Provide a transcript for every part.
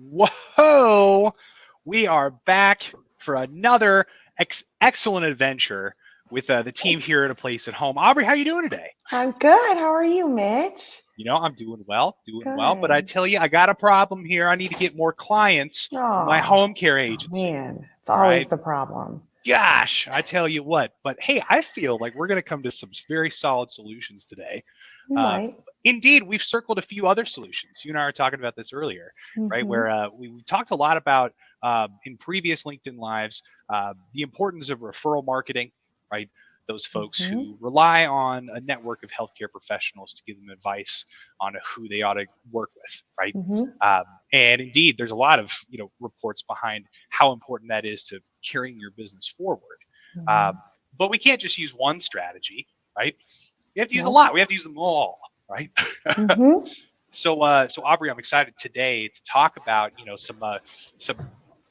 Whoa! We are back for another excellent adventure with the team here at A Place at Home. Aubrey, how are you doing today? I'm good. How are you, Mitch? I'm doing well, but I Good. tell you, I got a problem here. I need to get more clients for my Oh, home care agency, man, it's always right? the problem. Gosh, I tell you what. But hey, I feel like we're going to come to some very solid solutions today. You Uh, might. Indeed, we've circled a few other solutions. You and I were talking about this earlier, right? Mm-hmm. Where we talked a lot about in previous LinkedIn Lives the importance of referral marketing, right? Those folks Mm-hmm. who rely on a network of healthcare professionals to give them advice on who they ought to work with, right? Mm-hmm. Um, and indeed, there's a lot of reports behind how important that is to carrying your business forward. Mm-hmm. Um, but we can't just use one strategy, right? We have to use a Nope. lot. We have to use them all, right? Mm-hmm. So Aubrey, I'm excited today to talk about some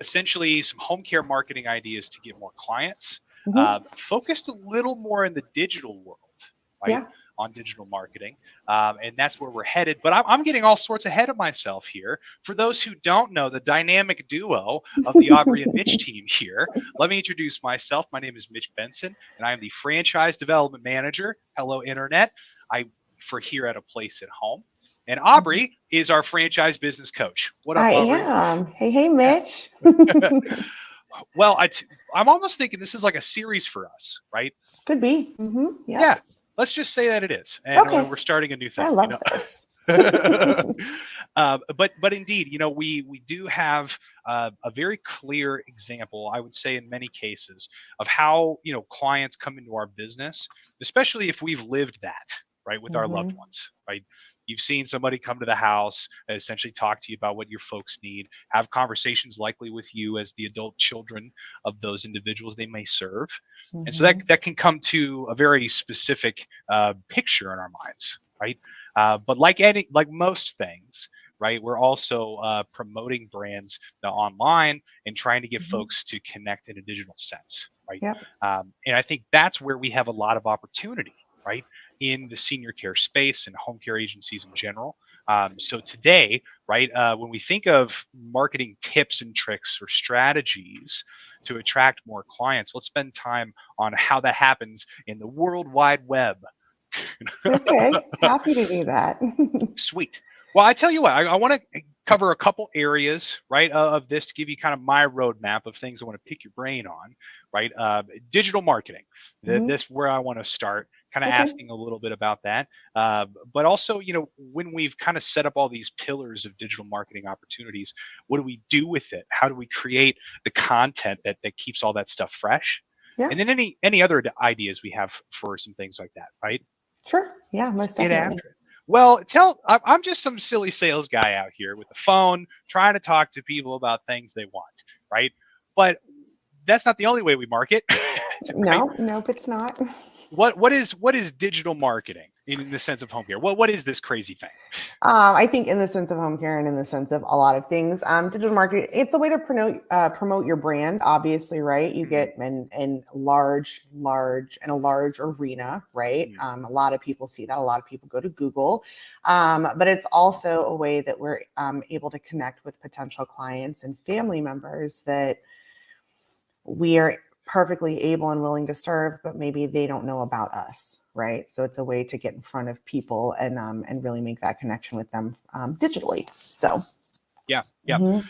essentially some home care marketing ideas to get more clients, Mm-hmm. focused a little more in the digital world, right? Yeah. On digital marketing, and that's where we're headed. But I'm getting all sorts ahead of myself here. For those who don't know, the dynamic duo of the Aubrey and Mitch team here. Let me introduce myself. My name is Mitch Benson, and I am the franchise development manager. Hello, Internet. For here at A Place at Home. And Aubrey is our franchise business coach. What up, I Aubrey? am. Hey, Mitch. Well, I'm almost thinking this is like a series for us, right? Could be. Mm-hmm. Yeah. Yeah, let's just say that it is, and Okay. we're starting a new thing. I love this. But indeed, we do have a very clear example, I would say, in many cases, of how clients come into our business, especially if we've lived that, right, with our loved Mm-hmm. ones, right? You've seen somebody come to the house, essentially talk to you about what your folks need, have conversations likely with you as the adult children of those individuals they may serve. And so Mm-hmm. that can come to a very specific picture in our minds, right? But like most things, right, we're also promoting brands online and trying to get Mm-hmm. folks to connect in a digital sense, right? Yep. And I think that's where we have a lot of opportunity, right, in the senior care space and home care agencies in general. So today, right, when we think of marketing tips and tricks or strategies to attract more clients, let's spend time on how that happens in the World Wide Web. Okay. Happy to do that. Sweet. Well, I tell you what, I want to cover a couple areas, right, of this to give you kind of my roadmap of things I want to pick your brain on, right? Digital marketing. Mm-hmm. This where I want to start, kind of Okay. asking a little bit about that. But also, when we've kind of set up all these pillars of digital marketing opportunities, what do we do with it? How do we create the content that keeps all that stuff fresh? Yeah. And then any other ideas we have for some things like that, right? Sure. Yeah, Let's most get definitely. after it. Well, I'm just some silly sales guy out here with a phone trying to talk to people about things they want, right? But that's not the only way we market, right? No, nope, it's not. What is digital marketing in the sense of home care? What is this crazy thing? I think in the sense of home care and in the sense of a lot of things, digital marketing, it's a way to promote your brand, obviously, right? You get in a large arena, right? A lot of people see that. A lot of people go to Google, but it's also a way that we're able to connect with potential clients and family members that we are perfectly able and willing to serve, but maybe they don't know about us, right? So it's a way to get in front of people and really make that connection with them digitally. So Yeah. mhm,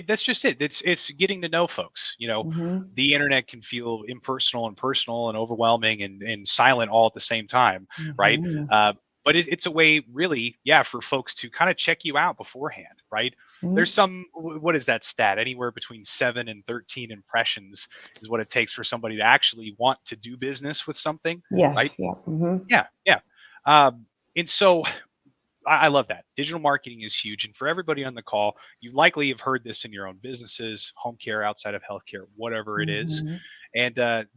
That's just it. It's getting to know folks. mhm, The internet can feel impersonal and personal and overwhelming and silent all at the same time, right? mhm, But it's a way, really, yeah, for folks to kind of check you out beforehand, right? mhm. There's what is that stat? Anywhere between 7 and 13 impressions is what it takes for somebody to actually want to do business with something, Yes, right? yeah. Mhm, Yeah. And so I love that. Digital marketing is huge. And for everybody on the call, you likely have heard this in your own businesses, home care, outside of healthcare, whatever it is. mhm. And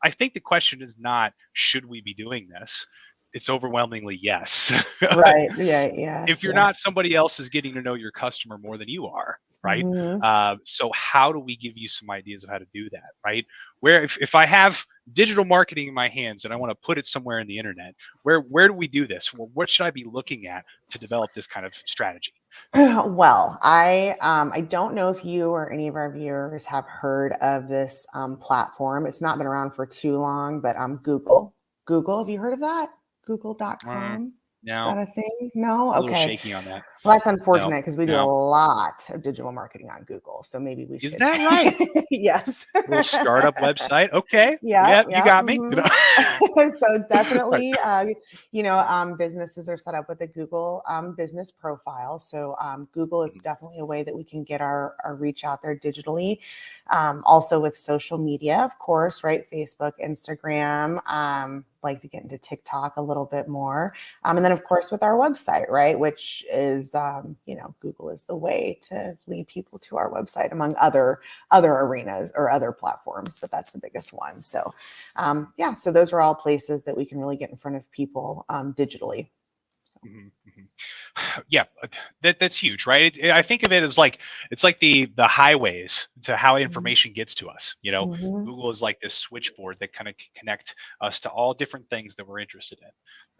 I think the question is not, should we be doing this? It's overwhelmingly yes. Right. Yeah, yeah, If you're yeah. not, somebody else is getting to know your customer more than you are, right? Mhm. So how do we give you some ideas of how to do that, right? Where if I have digital marketing in my hands and I want to put it somewhere in the internet, where do we do this? Well, what should I be looking at to develop this kind of strategy? Well, I don't know if you or any of our viewers have heard of this platform. It's not been around for too long, but Google. Google, have you heard of that? Mm, Google.com. Is no, that a thing? No? a little Okay. shaky on that. Well, that's No, unfortunate because we do a no. lot of digital marketing on Google. So maybe we Is should. that right? Yes. Little startup website. Okay. Yeah, Yeah, you yeah. got me. So Right. definitely, businesses are set up with a Google business profile. So Google is Mhm. definitely a way that we can get our reach out there digitally. Also with social media, of course, right? Facebook, Instagram. Like to get into TikTok a little bit more, and then of course with our website, right? Which is, Google is the way to lead people to our website, among other arenas or other platforms, but that's the biggest one. So, so those are all places that we can really get in front of people digitally. Mhm, mhm. Yeah, that's huge, right? I think of it as like it's like the highways to how Mhm. information gets to us. You know, Mhm. Google is like this switchboard that kind of connect us to all different things that we're interested in.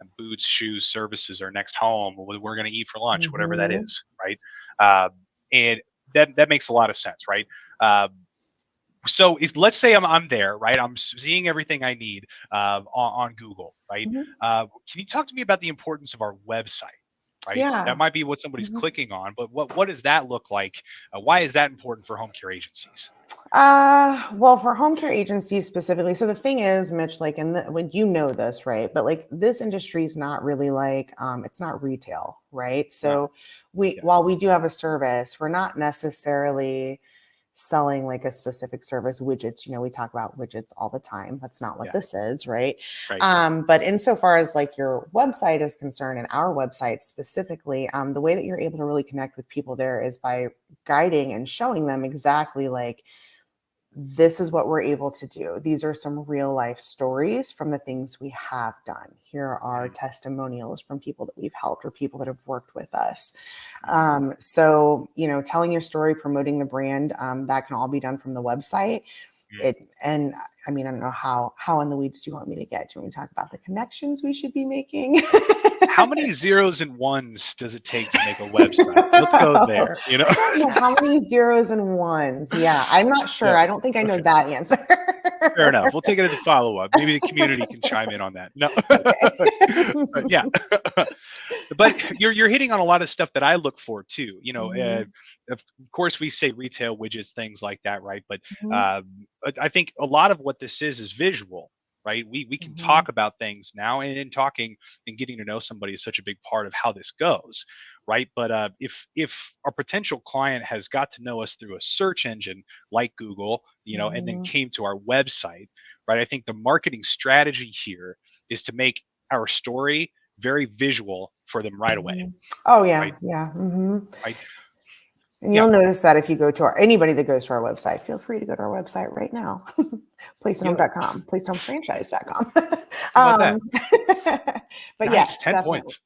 And boots, shoes, services, our next home, what we're going to eat for lunch, whatever that Mhm. is, right? Uh, and that makes a lot of sense, right? Uh, so if let's say I'm there, right? I'm seeing everything I need on Google, right? Mhm. Can you talk to me about the importance of our website? Right, that Yeah. might be what somebody's Mhm. clicking on, but what does that look like? Why is that important for home care agencies? Well, for home care agencies specifically, so the thing is, Mitch, like when you know this, right? But like this industry is not really like it's not retail, right? No, So we yeah, while we do have a service, we're not necessarily selling like a specific service widgets. We talk about widgets all the time. That's not what yeah, this is, right? right. But insofar as like your website is concerned, and our website specifically, the way that you're able to really connect with people there is by guiding and showing them exactly like this is what we're able to do. These are some real life stories from the things we have done. Here are Mhm, testimonials from people that we've helped or people that have worked with us. mhm, So, telling your story, promoting the brand, that can all be done from the website. mhm. And I mean, I don't know how in the weeds do you want me to get? Do you want me to talk about the connections we should be making? How many zeros and ones does it take to make a website? Let's go there. You know. How many zeros and ones? Yeah, I'm not sure. Yeah. I don't think I know Okay. that answer. Fair enough. We'll take it as a follow up. Maybe the community can chime in on that. No, but yeah, but you're hitting on a lot of stuff that I look for too. Mhm, Of course we say retail widgets, things like that, right? mhm, But I think a lot of what this is visual, right? We can mhm, talk about things now, and in talking and getting to know somebody is such a big part of how this goes, right? But if our potential client has got to know us through a search engine like Google, and then mhm, came to our website, right? I think the marketing strategy here is to make our story very visual for them right away, mhm. Oh yeah, right? yeah. Right? And Yeah, you'll notice that if you go to anybody that goes to our website, feel free to go to our website right now. yeah. Placethome.com, placethomefranchise.com. How about that? um, but Nice, yes, 10 definitely. points.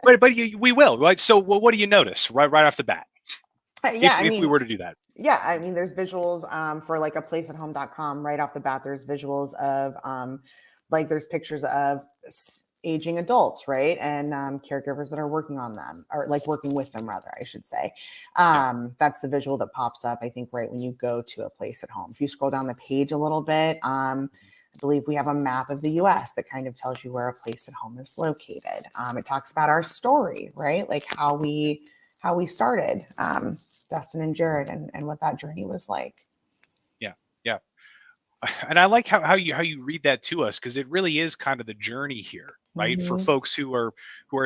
But we will, right? So what do you notice right off the bat Yeah, if we were to do that? yeah, I mean, there's visuals for like a placeathome.com right off the bat. There's visuals of like there's pictures of aging adults, right? And caregivers that are working on them or like working with them, rather, I should say. Yeah. That's the visual that pops up, I think, right when you go to a place at home. If you scroll down the page a little bit, I believe we have a map of the US that kind of tells you where a place at home is located. It talks about our story, right? Like how we started, Dustin and Jared, and what that journey was like. Yeah. Yeah. And I like how you read that to us, because it really is kind of the journey here, right? For Mhm, folks who are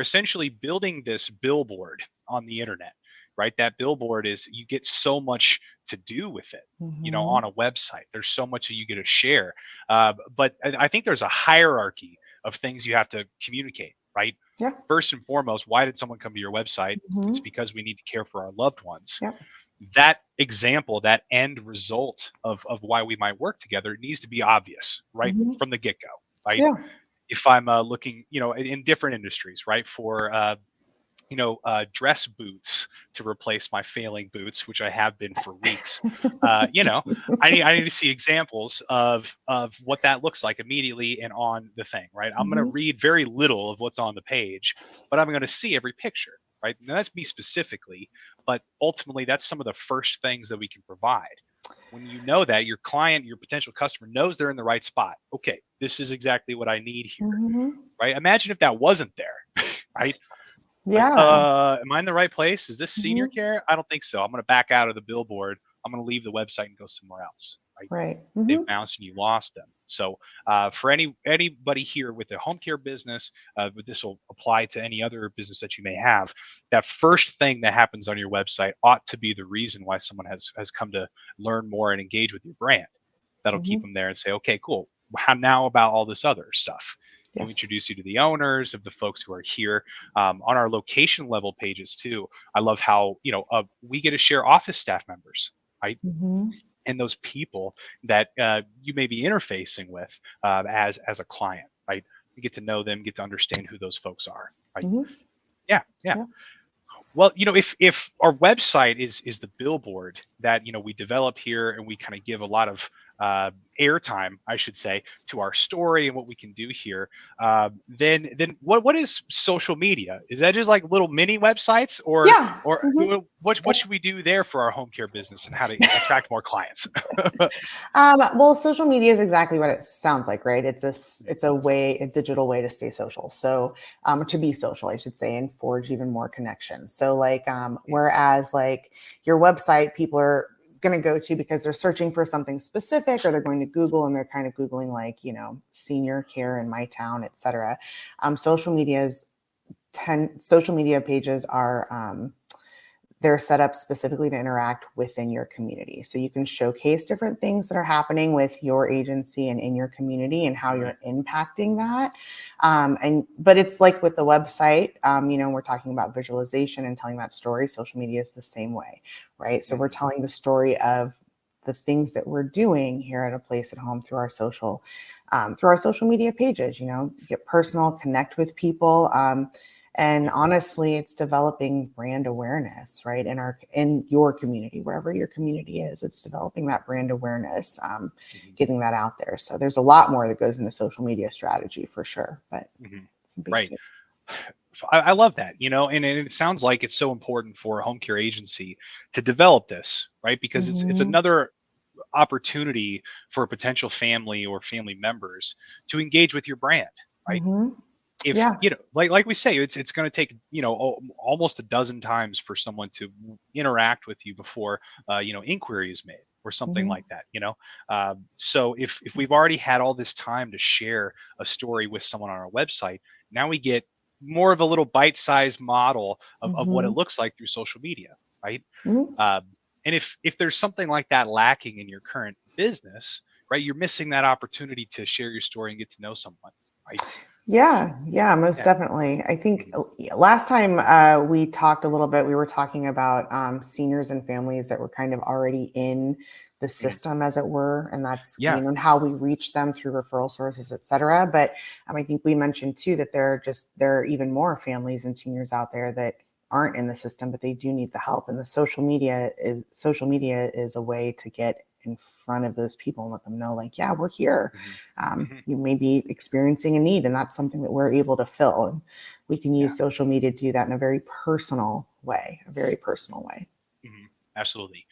essentially building this billboard on the internet, right? That billboard is you get so much to do with it, mhm, on a website. There's so much that you get to share, but I think there's a hierarchy of things you have to communicate, right? yeah, First and foremost, why did someone come to your website? It's mhm, because we need to care for our loved ones. yep, That example, that end result of why we might work together needs to be obvious right mhm, from the get go, right? yeah, If I'm looking, in different industries, right, for dress boots to replace my failing boots, which I have been for weeks. I need to see examples of what that looks like immediately and on the thing, right? I'm going to read very little of what's on the page, but I'm going to see every picture, right? Now, that's me specifically, but ultimately that's some of the first things that we can provide. When you know that your client, your potential customer knows they're in the right spot. Okay, this is exactly what I need here, right? Imagine if that wasn't there, right? Like, Yeah. am I in the right place? Is this senior care? I don't think so. I'm going to back out of the billboard. I'm going to leave the website and go somewhere else. Right? Right. They've bounced and you lost them. So for anybody here with a home care business, but this will apply to any other business that you may have, that first thing that happens on your website ought to be the reason why someone has come to learn more and engage with your brand. That'll keep them there and say, okay, cool. How now about all this other stuff? We'll introduce you to the owners, of the folks who are here. On our location level pages too, I love how we get to share office staff members, right? And those people that you may be interfacing with as a client, right? You get to know them, get to understand who those folks are, right? Yeah. Well, if our website is the billboard that we develop here, and we kind of give a lot of airtime, I should say, to our story and what we can do here, then what is social media? Is that just like little mini websites, or what should we do there for our home care business, and how to attract more clients? Well, social media is exactly what it sounds like, right? It's a digital way to stay social. So to be social, I should say, and forge even more connections. So like whereas like your website, people are going to go to because they're searching for something specific, or they're going to Google and they're kind of Googling like, senior care in my town, et cetera. Social media pages are, they're set up specifically to interact within your community. So you can showcase different things that are happening with your agency and in your community, and how you're impacting that. But it's like with the website, we're talking about visualization and telling that story. Social media is the same way, right? So we're telling the story of the things that we're doing here at A Place at Home through our social media pages. Get personal, connect with people. And honestly, it's developing brand awareness, right? In your community, wherever your community is, it's developing that brand awareness, getting that out there. So there's a lot more that goes into social media strategy for sure. But right. I love that, and it sounds like it's so important for a home care agency to develop this, right? Because it's another opportunity for a potential family or family members to engage with your brand, right? If like we say, it's going to take almost a dozen times for someone to interact with you before inquiry is made, or something like that. So if we've already had all this time to share a story with someone on our website, now we get more of a little bite-sized model of what it looks like through social media, right? And if there's something like that lacking in your current business, right, you're missing that opportunity to share your story and get to know someone, right? Yeah, most definitely. I think last time we talked a little bit, we were talking about seniors and families that were kind of already in the system, as it were, and that's and how we reach them through referral sources, et cetera. But I think we mentioned too that there are even more families and seniors out there that aren't in the system, but they do need the help. And the social media is a way to get in front of those people and let them know, like, yeah, we're here. You may be experiencing a need, and that's something that we're able to fill. And we can use social media to do that in a very personal way. Absolutely.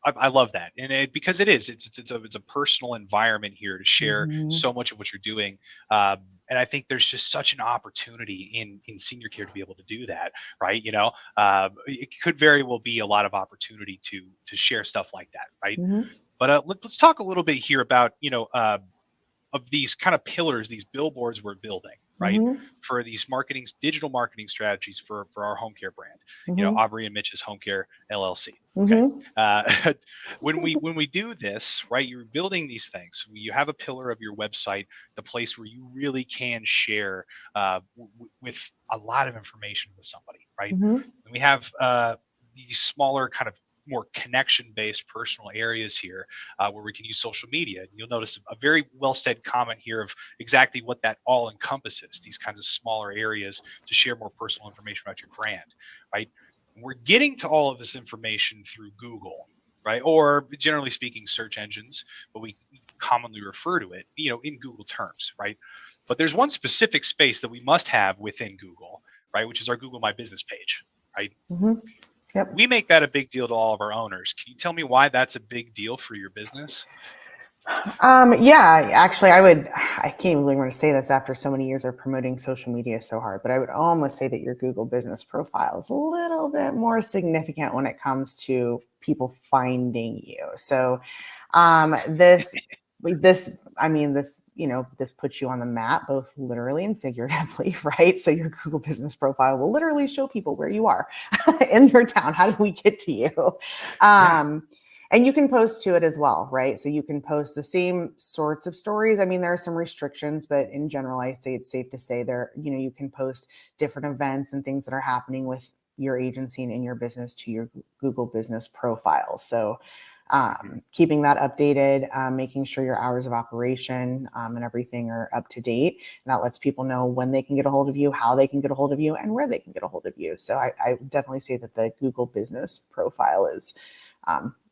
I love that, and because it's a personal environment here to share so much of what you're doing, and I think there's just such an opportunity in senior care to be able to do that, right? It could very well be a lot of opportunity to share stuff like that, right? But let's talk a little bit here about of these kind of pillars, these billboards we're building, right? For these digital marketing strategies for our home care brand, Aubre and Mitch's Home Care LLC. Okay. When we do this, right, you're building these things. You have a pillar of your website, the place where you really can share with a lot of information with somebody, right? And we have these smaller kind of more connection-based personal areas here where we can use social media. And you'll notice a very well said comment here of exactly what that all encompasses, these kinds of smaller areas to share more personal information about your brand, right? We're getting to all of this information through Google, right? Or generally speaking, search engines, but we commonly refer to it, in Google terms, right? But there's one specific space that we must have within Google, right? Which is our Google My Business page, right? Mm-hmm. Yep. We make that a big deal to all of our owners. Can you tell me why that's a big deal for your business? Yeah, actually, I can't even believe I'm going to say this after so many years of promoting social media so hard, but I would almost say that your Google business profile is a little bit more significant when it comes to people finding you. So, this, this puts you on the map, both literally and figuratively, right? So your Google business profile will literally show people where you are in your town. How did we get to you? And you can post to it as well, right? So you can post the same sorts of stories. I mean, there are some restrictions, but in general, I'd say it's safe to say you can post different events and things that are happening with your agency and in your business to your Google business profile. So keeping that updated, making sure your hours of operation and everything are up to date. And that lets people know when they can get a hold of you, how they can get a hold of you, and where they can get a hold of you. So I definitely say that the Google business profile is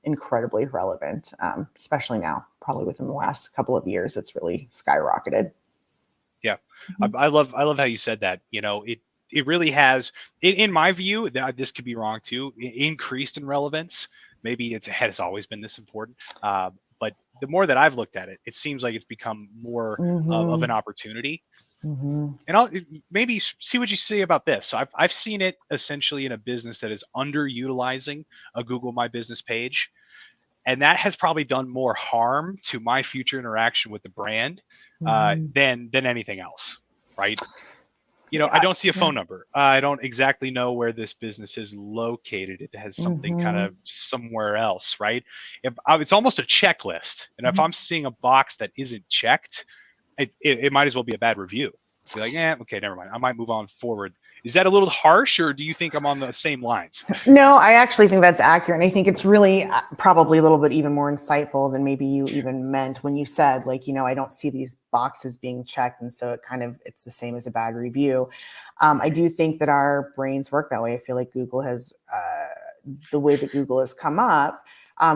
incredibly relevant, especially now, probably within the last couple of years, it's really skyrocketed. Yeah. I love how you said that. It really has, in my view, this could be wrong too, increased in relevance. Maybe it has always been this important. But the more that I've looked at it, it seems like it's become more of an opportunity. And I'll maybe see what you say about this. So I've seen it essentially in a business that is underutilizing a Google My Business page. And that has probably done more harm to my future interaction with the brand than anything else, right? I don't see a phone number. I don't exactly know where this business is located. It has something kind of somewhere else, right? It's almost a checklist. And if I'm seeing a box that isn't checked, it might as well be a bad review. Be like, okay, never mind. I might move on forward. Is that a little harsh, or do you think I'm on the same lines? No, I actually think that's accurate. And I think it's really probably a little bit even more insightful than maybe you even meant when you said, I don't see these boxes being checked. And so it's the same as a bad review. I do think that our brains work that way. I feel like Google has, the way that Google has come up,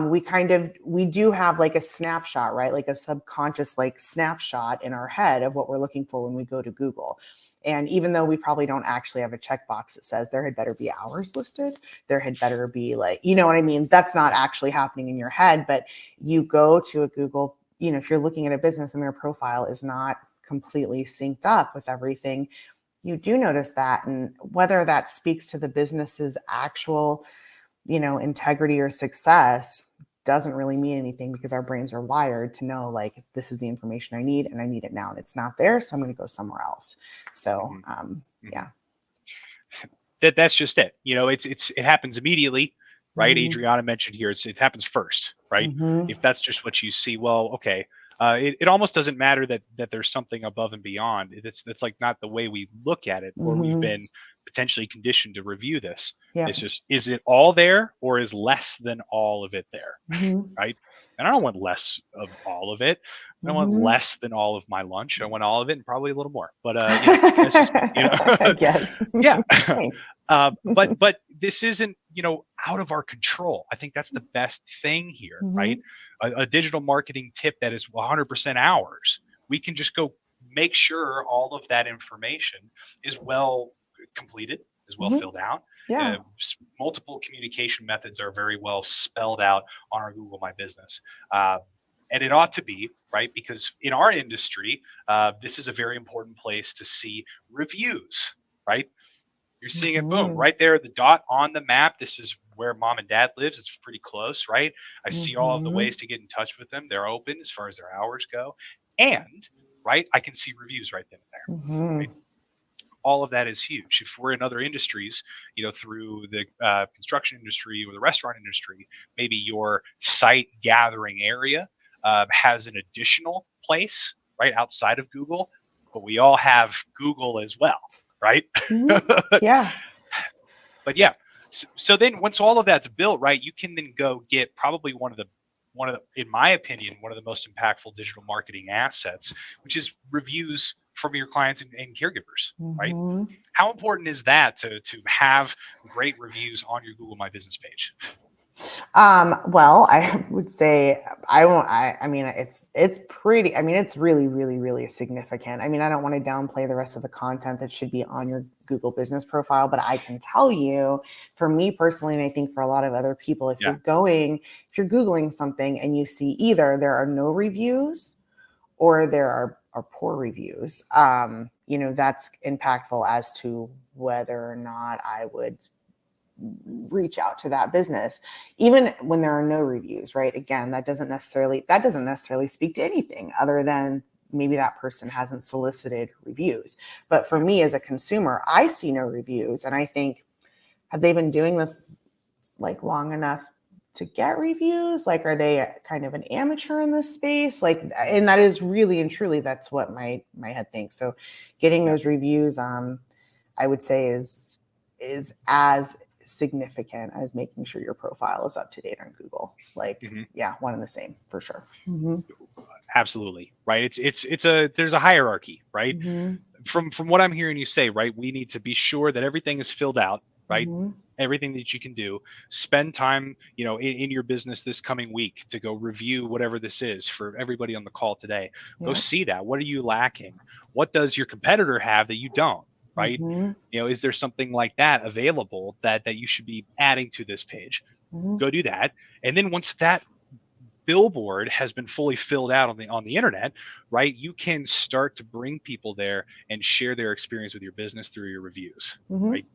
we do have like a snapshot, right? Like a subconscious snapshot in our head of what we're looking for when we go to Google. And even though we probably don't actually have a checkbox that says there had better be hours listed, there had better be you know what I mean? That's not actually happening in your head, but you go to a Google, if you're looking at a business and their profile is not completely synced up with everything, you do notice that. And whether that speaks to the business's actual, integrity or success doesn't really mean anything, because our brains are wired to know this is the information I need and I need it now, and it's not there, so I'm going to go somewhere else. So yeah, that's just it. It happens immediately, right? Adriana mentioned here it happens first, right? If that's just what you see, well, okay. It almost doesn't matter that there's something above and beyond. That's like not the way we look at it, or we've been potentially conditioned to review this. It's just, is it all there, or is less than all of it there, right? And I don't want less of all of it. I don't want less than all of my lunch. I want all of it and probably a little more. But that's just yes. Yeah. But this isn't out of our control. I think that's the best thing here, right? A digital marketing tip that is 100% ours. We can just go make sure all of that information is well completed, is well filled out. Multiple communication methods are very well spelled out on our Google My Business. And it ought to be, right? Because in our industry, this is a very important place to see reviews, right? You're seeing it, boom, right there, the dot on the map. This is where mom and dad lives. It's pretty close, right? I see all of the ways to get in touch with them. They're open as far as their hours go. And, right, I can see reviews right then and there. Right? All of that is huge. If we're in other industries, through the construction industry or the restaurant industry, maybe your site gathering area has an additional place, right, outside of Google, but we all have Google as well, right? Yeah. But yeah, So then once all of that's built, right, you can then go get probably one of the, in my opinion, one of the most impactful digital marketing assets, which is reviews from your clients and caregivers, right? How important is that to have great reviews on your Google My Business page? Well, I would say I mean, it's pretty, I mean, it's really, really, really significant. I mean, I don't want to downplay the rest of the content that should be on your Google business profile, but I can tell you, for me personally, and I think for a lot of other people, if you're Googling something and you see either there are no reviews or there are poor reviews, that's impactful as to whether or not I would reach out to that business, even when there are no reviews, right? Again, that doesn't necessarily speak to anything other than maybe that person hasn't solicited reviews. But for me as a consumer, I see no reviews and I think, have they been doing this like long enough to get reviews? Like, are they kind of an amateur in this space? Like, and that is really and truly, that's what my head thinks. So getting those reviews, I would say is as significant as making sure your profile is up to date on Google. Like, one and the same for sure. Absolutely. Right. There's a hierarchy, right? From what I'm hearing you say, right, we need to be sure that everything is filled out, right? Everything that you can do. Spend time, in your business this coming week to go review whatever this is for everybody on the call today. Go see that. What are you lacking? What does your competitor have that you don't? Right? Is there something like that available that you should be adding to this page? Go do that. And then once that billboard has been fully filled out on the internet, right, you can start to bring people there and share their experience with your business through your reviews, right?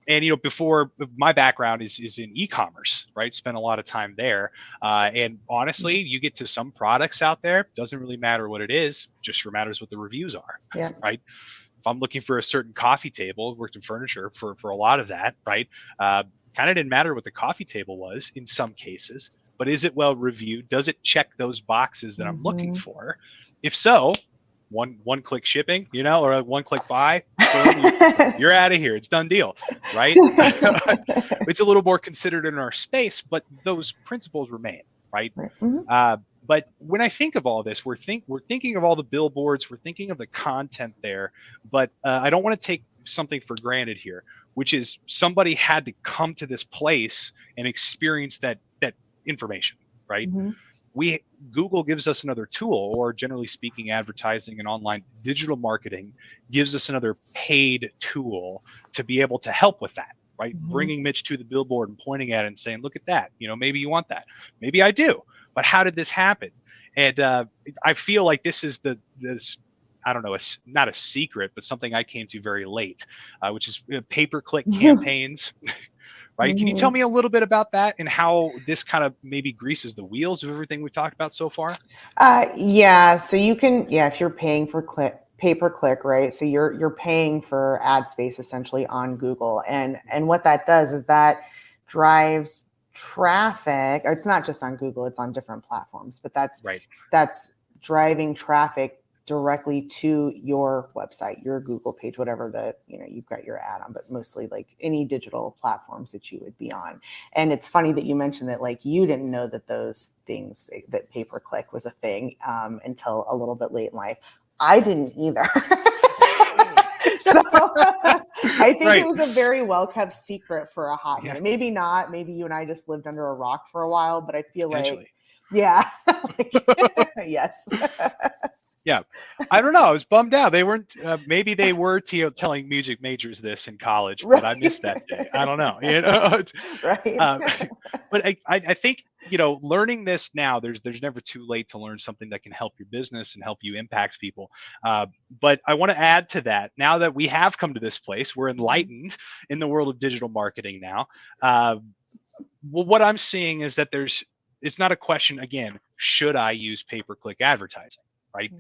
And before, my background is in e-commerce, right? Spent a lot of time there, and honestly, you get to some products out there, doesn't really matter what it is, just matters what the reviews are, right? If I'm looking for a certain coffee table, worked in furniture for a lot of that, right? Kind of didn't matter what the coffee table was in some cases, but is it well reviewed? Does it check those boxes that I'm looking for? If so, one click shipping, or a one click buy, you're out of here. It's done deal, right? It's a little more considered in our space, but those principles remain, right? But when I think of all this, we're thinking of all the billboards, we're thinking of the content there, but I don't want to take something for granted here, which is somebody had to come to this place and experience that information, right? Google gives us another tool, or generally speaking, advertising and online digital marketing gives us another paid tool to be able to help with that, right? Bringing Mitch to the billboard and pointing at it and saying, look at that, maybe you want that, maybe I do. But how did this happen? And I feel like this is this, I don't know, it's not a secret, but something I came to very late, which is pay-per-click campaigns, right? Can you tell me a little bit about that and how this kind of maybe greases the wheels of everything we've talked about so far? So you can, if you're paying for pay-per-click, right? So you're paying for ad space essentially on Google, and what that does is that drives traffic. Or it's not just on Google, it's on different platforms, but that's driving traffic directly to your website, your Google page, whatever you've got your ad on, but mostly like any digital platforms that you would be on. And it's funny that you mentioned that, like, you didn't know that those things, that pay-per-click was a thing until a little bit late in life. I didn't either. So I think it was a very well-kept secret for a hot minute. Maybe not. Maybe you and I just lived under a rock for a while, but I feel like, yes. Yeah. I don't know. I was bummed out. They weren't, maybe they were telling music majors this in college, but I missed that day. I don't know. Right. But I think, learning this now, there's never too late to learn something that can help your business and help you impact people. But I want to add to that, now that we have come to this place, we're enlightened in the world of digital marketing now. Well, what I'm seeing is that it's not a question, again, should I use pay-per-click advertising? Right?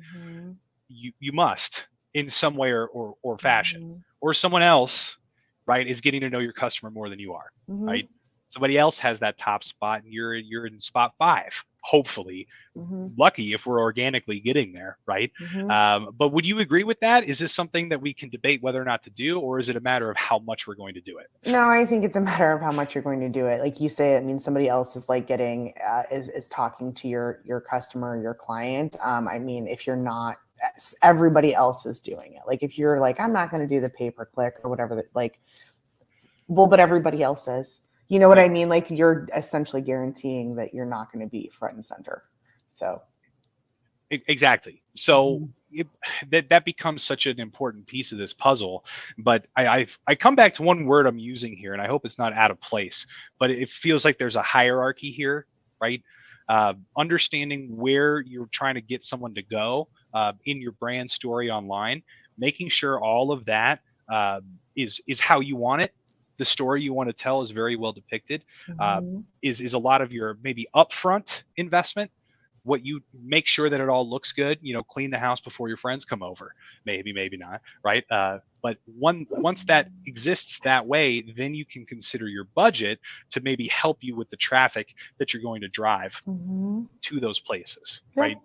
You must, in some way or fashion, or someone else, right, is getting to know your customer more than you are, right? somebody else has that top spot and you're in spot 5, hopefully. Lucky if we're organically getting there, right? But would you agree with that? Is this something that we can debate whether or not to do, or is it a matter of how much we're going to do it? No, I think it's a matter of how much you're going to do it. Like you say, it means somebody else is like getting is talking to your customer, your client. I mean, if you're not, everybody else is doing it. Like if you're like, I'm not going to do the pay-per-click or whatever, that like, well, but everybody else is. You know what I mean? Like you're essentially guaranteeing that you're not going to be front and center. So exactly. So that becomes such an important piece of this puzzle. But I come back to one word I'm using here, and I hope it's not out of place, but it feels like there's a hierarchy here, right? Understanding where you're trying to get someone to go in your brand story online, making sure all of that is how you want it. The story you want to tell is very well depicted. Is a lot of your maybe upfront investment. What you make sure that it all looks good, clean the house before your friends come over, maybe not, right? But once that exists that way, then you can consider your budget to maybe help you with the traffic that you're going to drive to those places, right?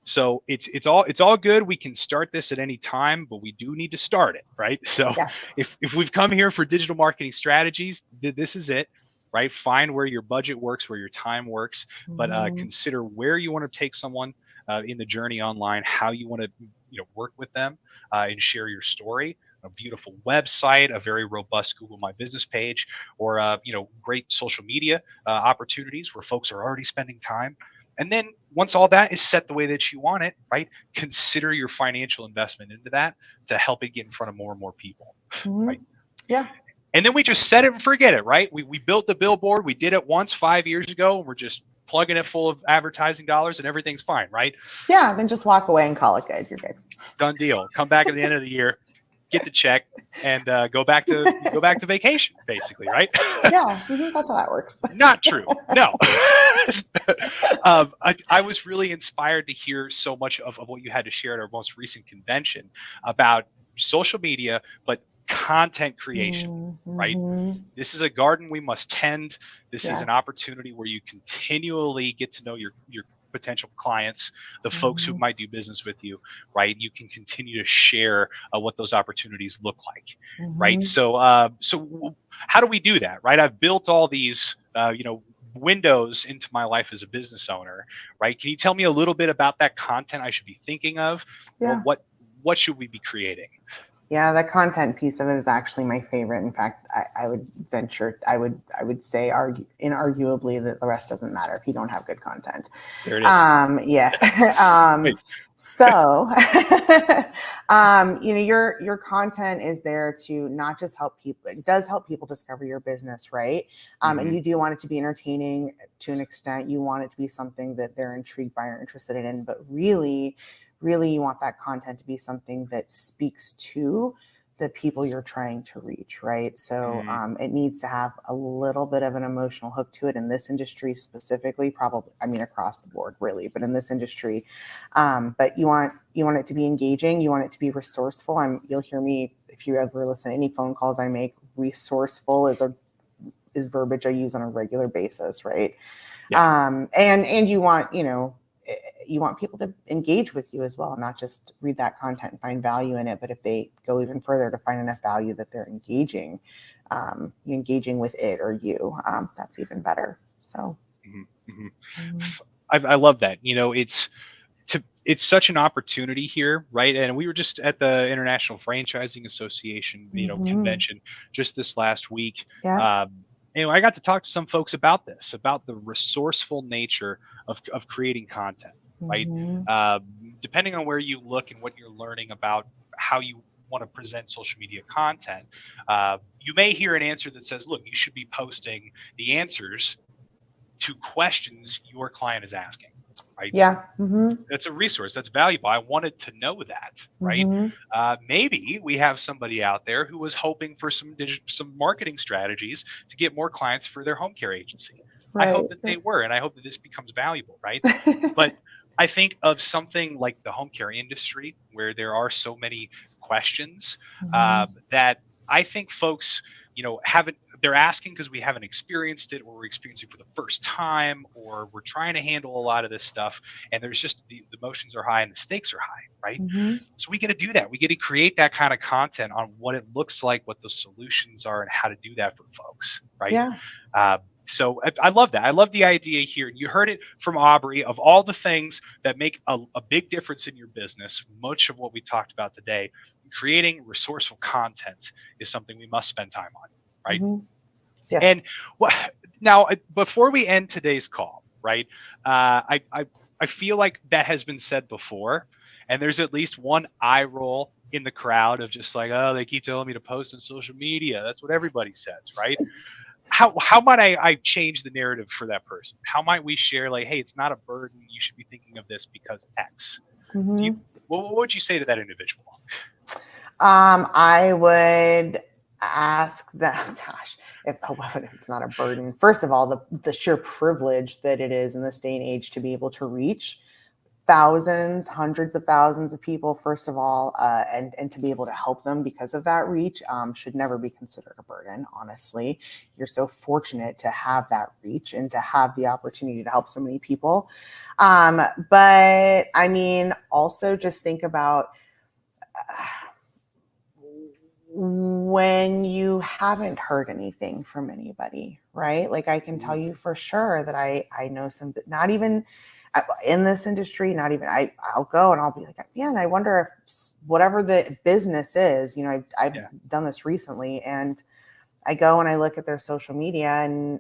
So it's all good. We can start this at any time, but we do need to start it, right? So if we've come here for digital marketing strategies, this is it. Right? Find where your budget works, where your time works, but consider where you want to take someone in the journey online, how you want to work with them and share your story. A beautiful website, a very robust Google My Business page, or great social media opportunities where folks are already spending time. And then once all that is set the way that you want it, right? Consider your financial investment into that to help it get in front of more and more people, right? Yeah. And then we just set it and forget it, right? We built the billboard. We did it once 5 years ago. And we're just plugging it full of advertising dollars and everything's fine, right? Yeah. Then just walk away and call it good. You're good. Done deal. Come back at the end of the year, get the check, and go back to vacation, basically, right? Yeah, that's how that works. Not true. No. I was really inspired to hear so much of what you had to share at our most recent convention about social media, but content creation, right? This is a garden we must tend. This is an opportunity where you continually get to know your potential clients, the folks who might do business with you, right? You can continue to share what those opportunities look like, right? So how do we do that, right? I've built all these, windows into my life as a business owner, right? Can you tell me a little bit about that content I should be thinking of? Yeah. Or what should we be creating? Yeah, the content piece of it is actually my favorite. In fact, I would say inarguably that the rest doesn't matter if you don't have good content. There it is. Yeah. So, your content is there to not just help people. It does help people discover your business, right? And you do want it to be entertaining to an extent. You want it to be something that they're intrigued by or interested in, but really you want that content to be something that speaks to the people you're trying to reach, right? So it needs to have a little bit of an emotional hook to it in this industry specifically, probably, I mean, across the board really, but in this industry. But you want it to be engaging. You want it to be resourceful. You'll hear me, if you ever listen to any phone calls I make, resourceful is verbiage I use on a regular basis, right? Yeah. And you want people to engage with you as well, not just read that content and find value in it, but if they go even further to find enough value that they're engaging with it or you, that's even better. So I love that. It's such an opportunity here, right? And we were just at the International Franchising Association, convention just this last week. Yeah. I got to talk to some folks about the resourceful nature of creating content. Right. Depending on where you look and what you're learning about how you want to present social media content, you may hear an answer that says, look, you should be posting the answers to questions your client is asking. Right. Yeah. That's a resource that's valuable. I wanted to know that. Right. Maybe we have somebody out there who was hoping for some marketing strategies to get more clients for their home care agency. Right. I hope that they were, and I hope that this becomes valuable. Right. But I think of something like the home care industry, where there are so many questions that I think folks they're asking because we haven't experienced it, or we're experiencing for the first time, or we're trying to handle a lot of this stuff, and there's just the emotions are high and the stakes are high, right? Mm-hmm. So we get to do that. We get to create that kind of content on what it looks like, what the solutions are, and how to do that for folks, right? Yeah. So I love that. I love the idea here. You heard it from Aubrey. Of all the things that make a big difference in your business, much of what we talked about today, creating resourceful content is something we must spend time on, right? Mm-hmm. Yes. And now, before we end today's call, right, I feel like that has been said before, and there's at least one eye roll in the crowd of just like, oh, they keep telling me to post on social media. That's what everybody says, right? How might I change the narrative for that person? How might we share, like, hey, it's not a burden. You should be thinking of this because X. Mm-hmm. What would you say to that individual? I would ask them, gosh, if it's not a burden. First of all, the sheer privilege that it is in this day and age to be able to reach thousands, hundreds of thousands of people, first of all, and to be able to help them because of that reach should never be considered a burden, honestly. You're so fortunate to have that reach and to have the opportunity to help so many people. But I mean, also just think about when you haven't heard anything from anybody, right? Like I can tell you for sure that I know some, not even in this industry, not even, I'll go and I'll be like, man, I wonder if whatever the business is, I've done this recently, and I go and I look at their social media, and,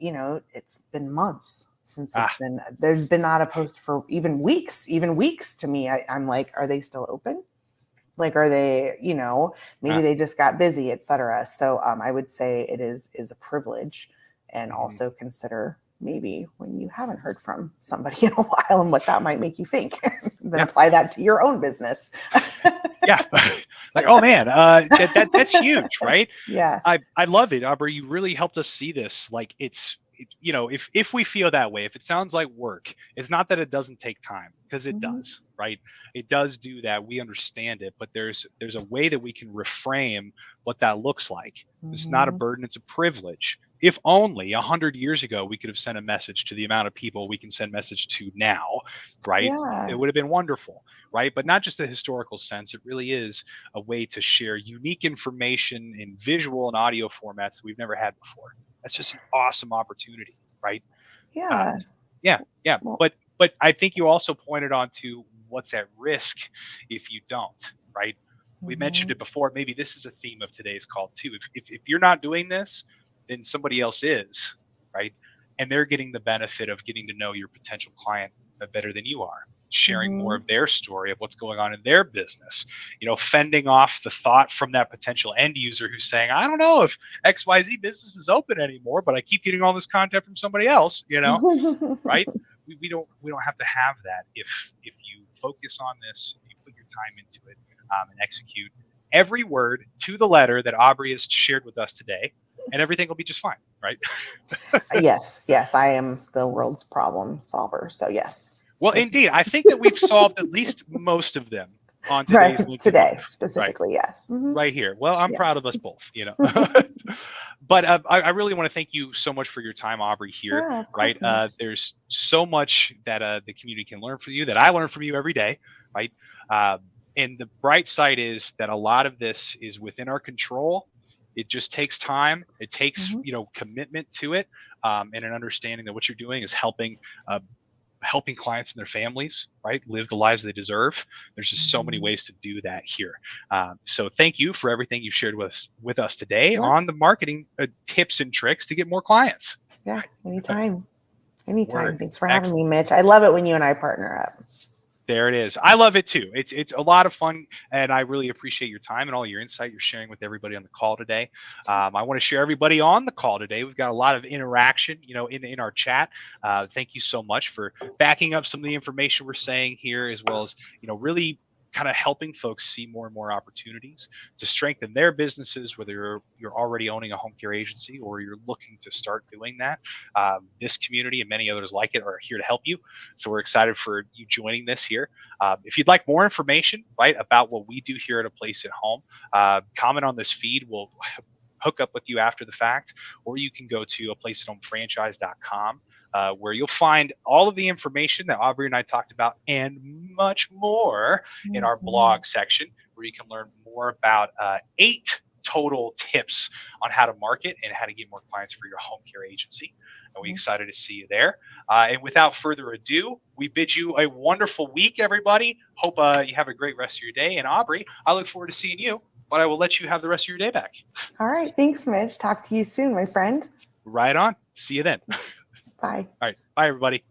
it's been months since there's been not a post for even weeks to me. I'm like, are they still open? Like, are they, maybe they just got busy, et cetera. So I would say it is a privilege, and also consider maybe when you haven't heard from somebody in a while and what that might make you think, then apply that to your own business. Yeah. Like, oh man, that's huge, right? Yeah. I love it, Aubrey. You really helped us see this. Like if we feel that way, if it sounds like work, it's not that it doesn't take time, because it does, right? It does do that. We understand it, but there's a way that we can reframe what that looks like. It's not a burden, it's a privilege. If only 100 years ago we could have sent a message to the amount of people we can send message to now, right? Yeah. It would have been wonderful, right? But not just the historical sense. It really is a way to share unique information in visual and audio formats that we've never had before. That's just an awesome opportunity, right? Yeah. Yeah. Well, but I think you also pointed on to what's at risk if you don't, right? We mentioned it before. Maybe this is a theme of today's call too. If you're not doing this, then somebody else is, right? And they're getting the benefit of getting to know your potential client better than you are, sharing more of their story of what's going on in their business, fending off the thought from that potential end user who's saying, I don't know if XYZ business is open anymore, but I keep getting all this content from somebody else, right? We don't have to have that if you focus on this, if you put your time into it, and execute every word to the letter that Aubrey has shared with us today, and everything will be just fine, right? Yes, I am the world's problem solver. So yes. Well, indeed, I think that we've solved at least most of them on today's today specifically, right. Yes. Right here. Well, I'm proud of us both, But I really want to thank you so much for your time, Aubrey, here. Right. There's so much that the community can learn from you, that I learn from you every day, right? And the bright side is that a lot of this is within our control. It just takes time. It takes, commitment to it, and an understanding that what you're doing is helping clients and their families, right, live the lives they deserve. There's just so many ways to do that here. So thank you for everything you've shared with us today on the marketing tips and tricks to get more clients. Yeah, anytime. Thanks for having me, Mitch. I love it when you and I partner up. There it is. I love it too. It's a lot of fun, and I really appreciate your time and all your insight you're sharing with everybody on the call today. I want to share everybody on the call today. We've got a lot of interaction, in our chat. Thank you so much for backing up some of the information we're saying here, as well as, really kind of helping folks see more and more opportunities to strengthen their businesses, whether you're already owning a home care agency or you're looking to start doing that. This community and many others like it are here to help you. So we're excited for you joining this here. If you'd like more information, right, about what we do here at A Place at Home, comment on this feed. We'll hook up with you after the fact, or you can go to aplaceathomefranchise.com, where you'll find all of the information that Aubrey and I talked about and much more in our blog section, where you can learn more about 8 total tips on how to market and how to get more clients for your home care agency. And we're excited to see you there. And without further ado, we bid you a wonderful week, everybody. Hope you have a great rest of your day. And Aubrey, I look forward to seeing you, but I will let you have the rest of your day back. All right. Thanks, Mitch. Talk to you soon, my friend. Right on. See you then. Bye. All right. Bye, everybody.